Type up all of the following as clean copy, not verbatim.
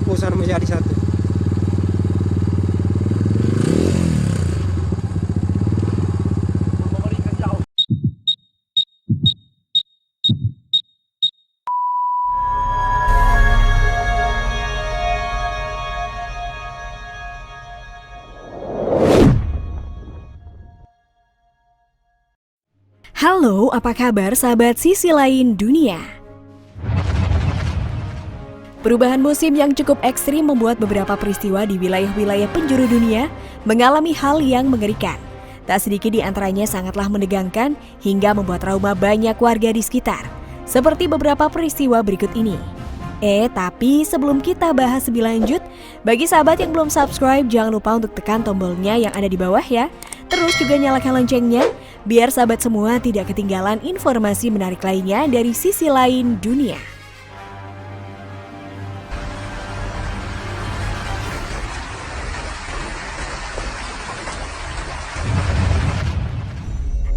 Pusar menjadi satu. Halo, apa kabar sahabat sisi lain dunia? Perubahan musim yang cukup ekstrim membuat beberapa peristiwa di wilayah-wilayah penjuru dunia mengalami hal yang mengerikan. Tak sedikit di antaranya sangatlah menegangkan hingga membuat trauma banyak warga di sekitar. Seperti beberapa peristiwa berikut ini. Tapi sebelum kita bahas lebih lanjut, bagi sahabat yang belum subscribe, jangan lupa untuk tekan tombolnya yang ada di bawah ya. Terus juga nyalakan loncengnya, biar sahabat semua tidak ketinggalan informasi menarik lainnya dari sisi lain dunia.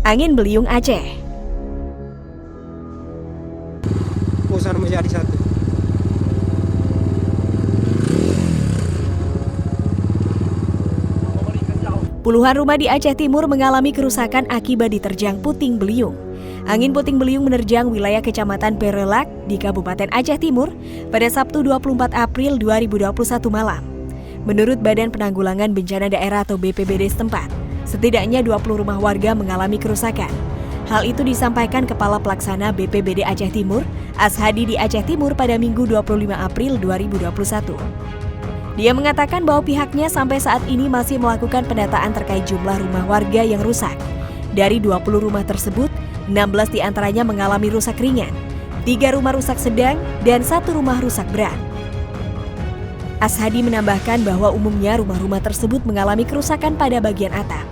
Angin beliung Aceh. Pusar menjadi satu. Puluhan rumah di Aceh Timur mengalami kerusakan akibat diterjang puting beliung. Angin puting beliung menerjang wilayah Kecamatan Perelak di Kabupaten Aceh Timur pada Sabtu 24 April 2021 malam. Menurut Badan Penanggulangan Bencana Daerah atau BPBD setempat, setidaknya 20 rumah warga mengalami kerusakan. Hal itu disampaikan Kepala Pelaksana BPBD Aceh Timur, Ashadi di Aceh Timur pada Minggu 25 April 2021. Dia mengatakan bahwa pihaknya sampai saat ini masih melakukan pendataan terkait jumlah rumah warga yang rusak. Dari 20 rumah tersebut, 16 diantaranya mengalami rusak ringan, 3 rumah rusak sedang, dan 1 rumah rusak berat. Ashadi menambahkan bahwa umumnya rumah-rumah tersebut mengalami kerusakan pada bagian atap.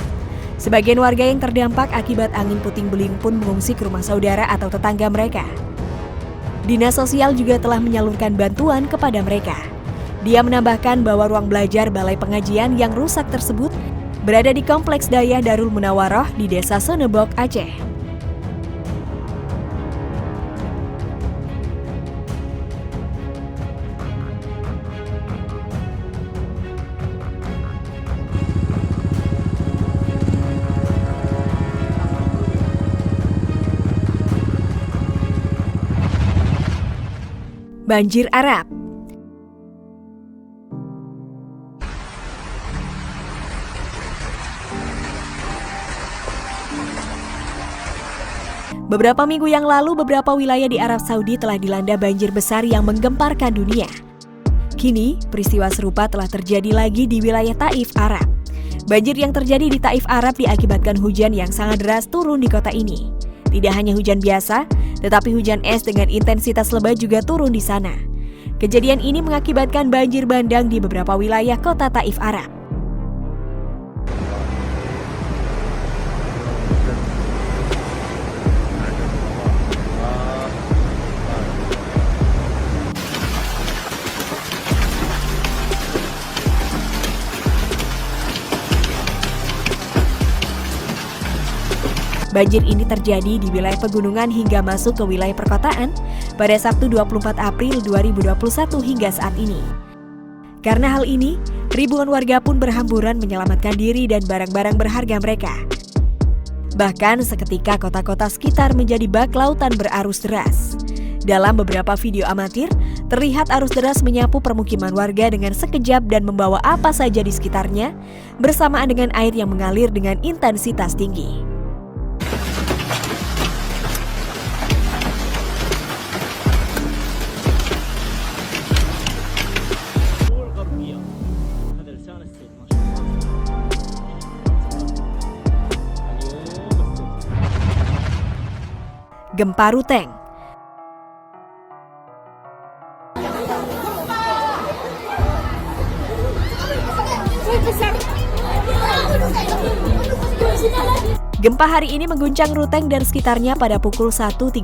Sebagian warga yang terdampak akibat angin puting beliung pun mengungsi ke rumah saudara atau tetangga mereka. Dinas Sosial juga telah menyalurkan bantuan kepada mereka. Dia menambahkan bahwa ruang belajar Balai Pengajian yang rusak tersebut berada di Kompleks Daya Darul Munawaroh di Desa Sonebok, Aceh. Banjir Arab. Beberapa minggu yang lalu, beberapa wilayah di Arab Saudi telah dilanda banjir besar yang menggemparkan dunia. Kini, peristiwa serupa telah terjadi lagi di wilayah Taif, Arab. Banjir yang terjadi di Taif, Arab diakibatkan hujan yang sangat deras turun di kota ini. Tidak hanya hujan biasa, tetapi hujan es dengan intensitas lebat juga turun di sana. Kejadian ini mengakibatkan banjir bandang di beberapa wilayah kota Taif, Arab. Banjir ini terjadi di wilayah pegunungan hingga masuk ke wilayah perkotaan pada Sabtu 24 April 2021 hingga saat ini. Karena hal ini, ribuan warga pun berhamburan menyelamatkan diri dan barang-barang berharga mereka. Bahkan seketika kota-kota sekitar menjadi bak lautan berarus deras. Dalam beberapa video amatir, terlihat arus deras menyapu permukiman warga dengan sekejap dan membawa apa saja di sekitarnya, bersamaan dengan air yang mengalir dengan intensitas tinggi. Gempa Ruteng. Gempa hari ini mengguncang Ruteng dan sekitarnya pada pukul 1.3426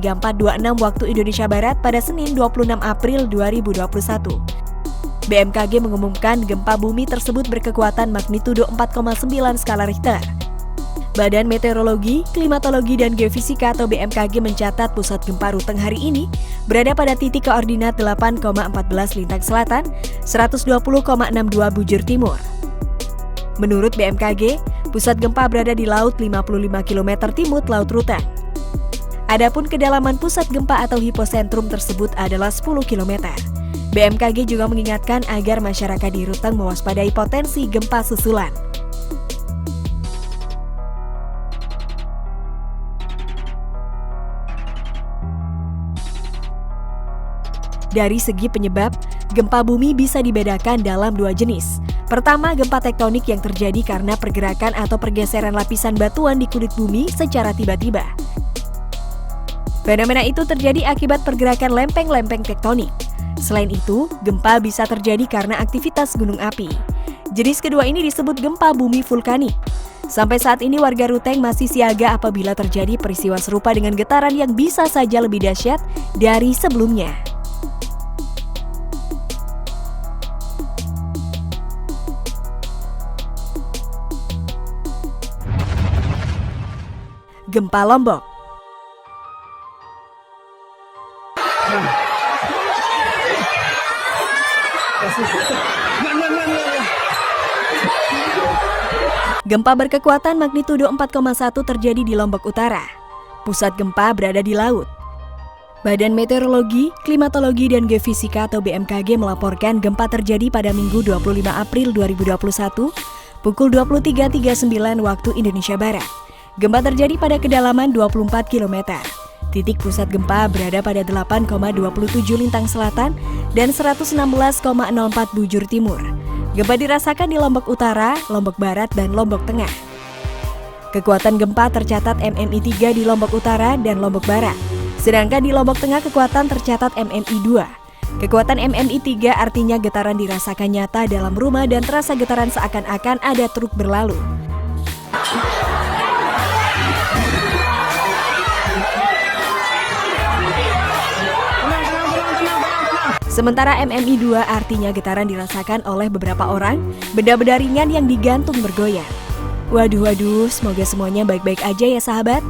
waktu Indonesia Barat pada Senin 26 April 2021. BMKG mengumumkan gempa bumi tersebut berkekuatan magnitudo 4,9 skala Richter. Badan Meteorologi, Klimatologi, dan Geofisika atau BMKG mencatat pusat gempa Ruteng hari ini berada pada titik koordinat 8,14 lintang selatan, 120,62 bujur timur. Menurut BMKG, pusat gempa berada di laut 55 km timur Laut Ruteng. Adapun kedalaman pusat gempa atau hipocentrum tersebut adalah 10 km. BMKG juga mengingatkan agar masyarakat di Ruteng mewaspadai potensi gempa susulan. Dari segi penyebab, gempa bumi bisa dibedakan dalam dua jenis. Pertama, gempa tektonik yang terjadi karena pergerakan atau pergeseran lapisan batuan di kulit bumi secara tiba-tiba. Fenomena itu terjadi akibat pergerakan lempeng-lempeng tektonik. Selain itu, gempa bisa terjadi karena aktivitas gunung api. Jenis kedua ini disebut gempa bumi vulkanik. Sampai saat ini warga Ruteng masih siaga apabila terjadi peristiwa serupa dengan getaran yang bisa saja lebih dahsyat dari sebelumnya. Gempa Lombok. Gempa berkekuatan magnitudo 4,1 terjadi di Lombok Utara. Pusat gempa berada di laut. Badan Meteorologi, Klimatologi, dan Geofisika atau BMKG melaporkan gempa terjadi pada Minggu 25 April 2021 pukul 23.39 waktu Indonesia Barat. Gempa terjadi pada kedalaman 24 km. Titik pusat gempa berada pada 8,27 lintang selatan dan 116,04 bujur timur. Gempa dirasakan di Lombok Utara, Lombok Barat, dan Lombok Tengah. Kekuatan gempa tercatat MMI 3 di Lombok Utara dan Lombok Barat. Sedangkan di Lombok Tengah kekuatan tercatat MMI 2. Kekuatan MMI 3 artinya getaran dirasakan nyata dalam rumah dan terasa getaran seakan-akan ada truk berlalu. Sementara MMI 2 artinya getaran dirasakan oleh beberapa orang, benda-benda ringan yang digantung bergoyang. Waduh, semoga semuanya baik-baik aja ya sahabat.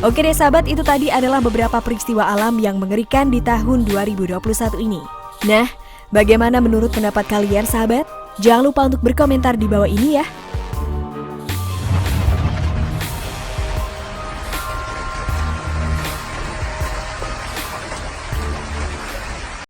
Oke deh sahabat, itu tadi adalah beberapa peristiwa alam yang mengerikan di tahun 2021 ini. Nah, bagaimana menurut pendapat kalian sahabat? Jangan lupa untuk berkomentar di bawah ini ya.